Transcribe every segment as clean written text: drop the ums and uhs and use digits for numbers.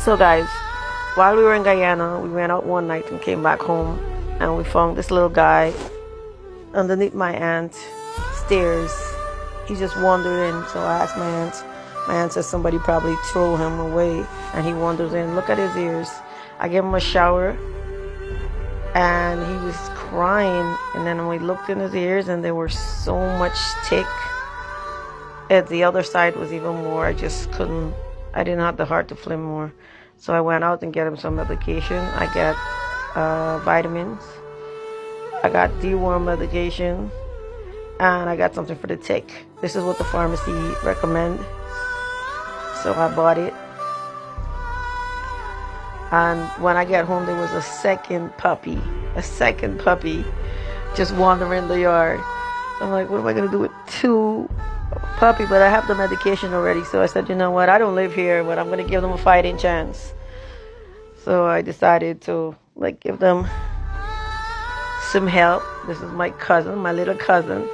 So guys, while we were in Guyana, we went out one night and came back home, and we found this little guy underneath my aunt's stairs. He's just wandering. So I asked my aunt. My aunt says somebody probably threw him away, and he wanders in. Look at his ears. I gave him a shower, and he was crying. And then we looked in his ears, and there were so much tick. At the other side was even more. I just couldn't. I didn't have the heart to flip more. So I went out and get him some medication. I got vitamins. I got deworm medication. And I got something for the tick. This is what the pharmacy recommend. So I bought it. And when I got home, there was a second puppy just wandering the yard. So I'm like, what am I going to do with two puppy? But I have the medication already. So I said, you know what? I don't live here, but I'm going to give them a fighting chance. So I decided to give them some help. This is my cousin, my little cousin.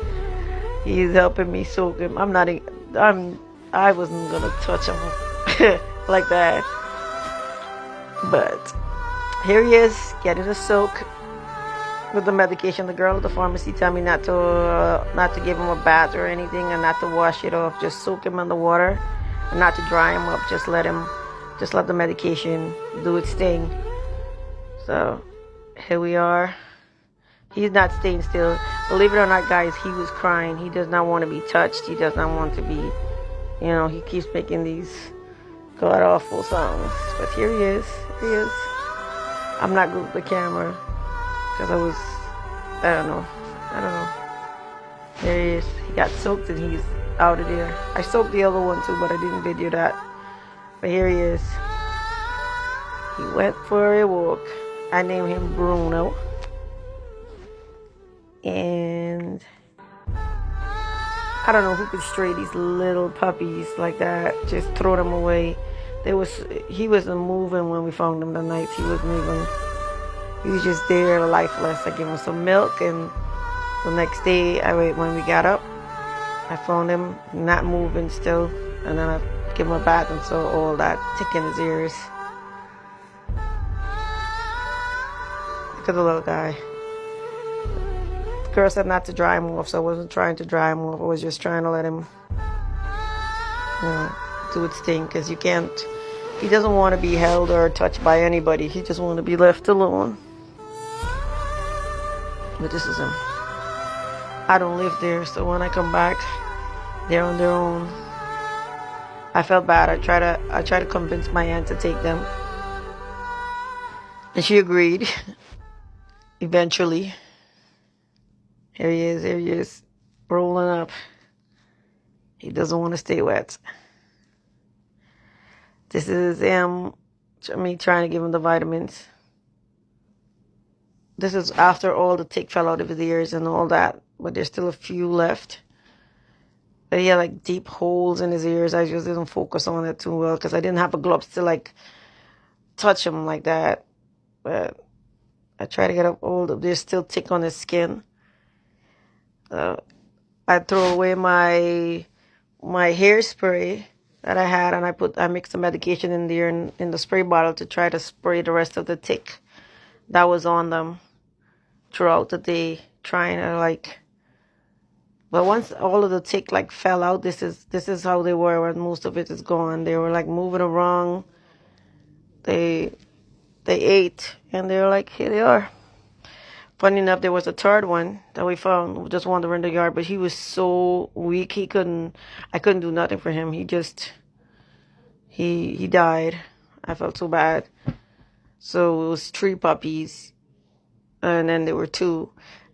He's helping me soak him. I wasn't going to touch him like that. But here he is, getting a soak with the medication. The girl at the pharmacy told me not to give him a bath or anything, and not to wash it off. Just soak him in the water, and not to dry him up. Just let the medication do its thing. So here we are. He's not staying still. Believe it or not, guys, he was crying. He does not want to be touched. He does not want to be, he keeps making these god-awful songs. But here he is. Here he is. I'm not good with the camera because I don't know. There he is. He got soaked and he's out of there. I soaked the other one too, but I didn't video that. But here he is. He went for a walk. I named him Bruno. And I don't know who could stray these little puppies like that. Just throw them away. He wasn't moving when we found him the night. He was moving. He was just there, lifeless. I gave him some milk, and the next day, when we got up, I found him not moving still, and then I gave him a bath and saw all that tick in his ears. Look at the little guy. The girl said not to dry him off, so I wasn't trying to dry him off. I was just trying to let him, do its thing, because he doesn't want to be held or touched by anybody. He just wants to be left alone. But this is him. I don't live there, so when I come back, they're on their own. I felt bad. I tried to convince my aunt to take them, and she agreed. Eventually, here he is, rolling up. He doesn't want to stay wet. This is me trying to give him the vitamins. This is after all the tick fell out of his ears and all that, but there's still a few left. But he had deep holes in his ears. I just didn't focus on it too well because I didn't have a gloves to touch him like that. But I try to get up hold of. There's still tick on his skin. I throw away my hairspray that I had, and I mixed the medication in there in the spray bottle to try to spray the rest of the tick that was on them throughout the day, trying to but once all of the tick fell out, this is how they were when most of it is gone. They were moving around. They ate, and they were here they are. Funny enough, there was a third one that we found just wandering the yard, but he was so weak I couldn't do nothing for him. He died. I felt so bad. So it was 3 puppies, and then there were 2.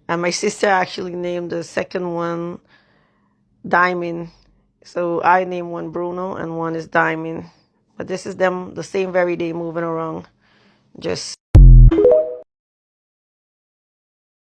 And my sister actually named the second one Diamond. So I named one Bruno and one is Diamond. But this is them the same very day moving around. Just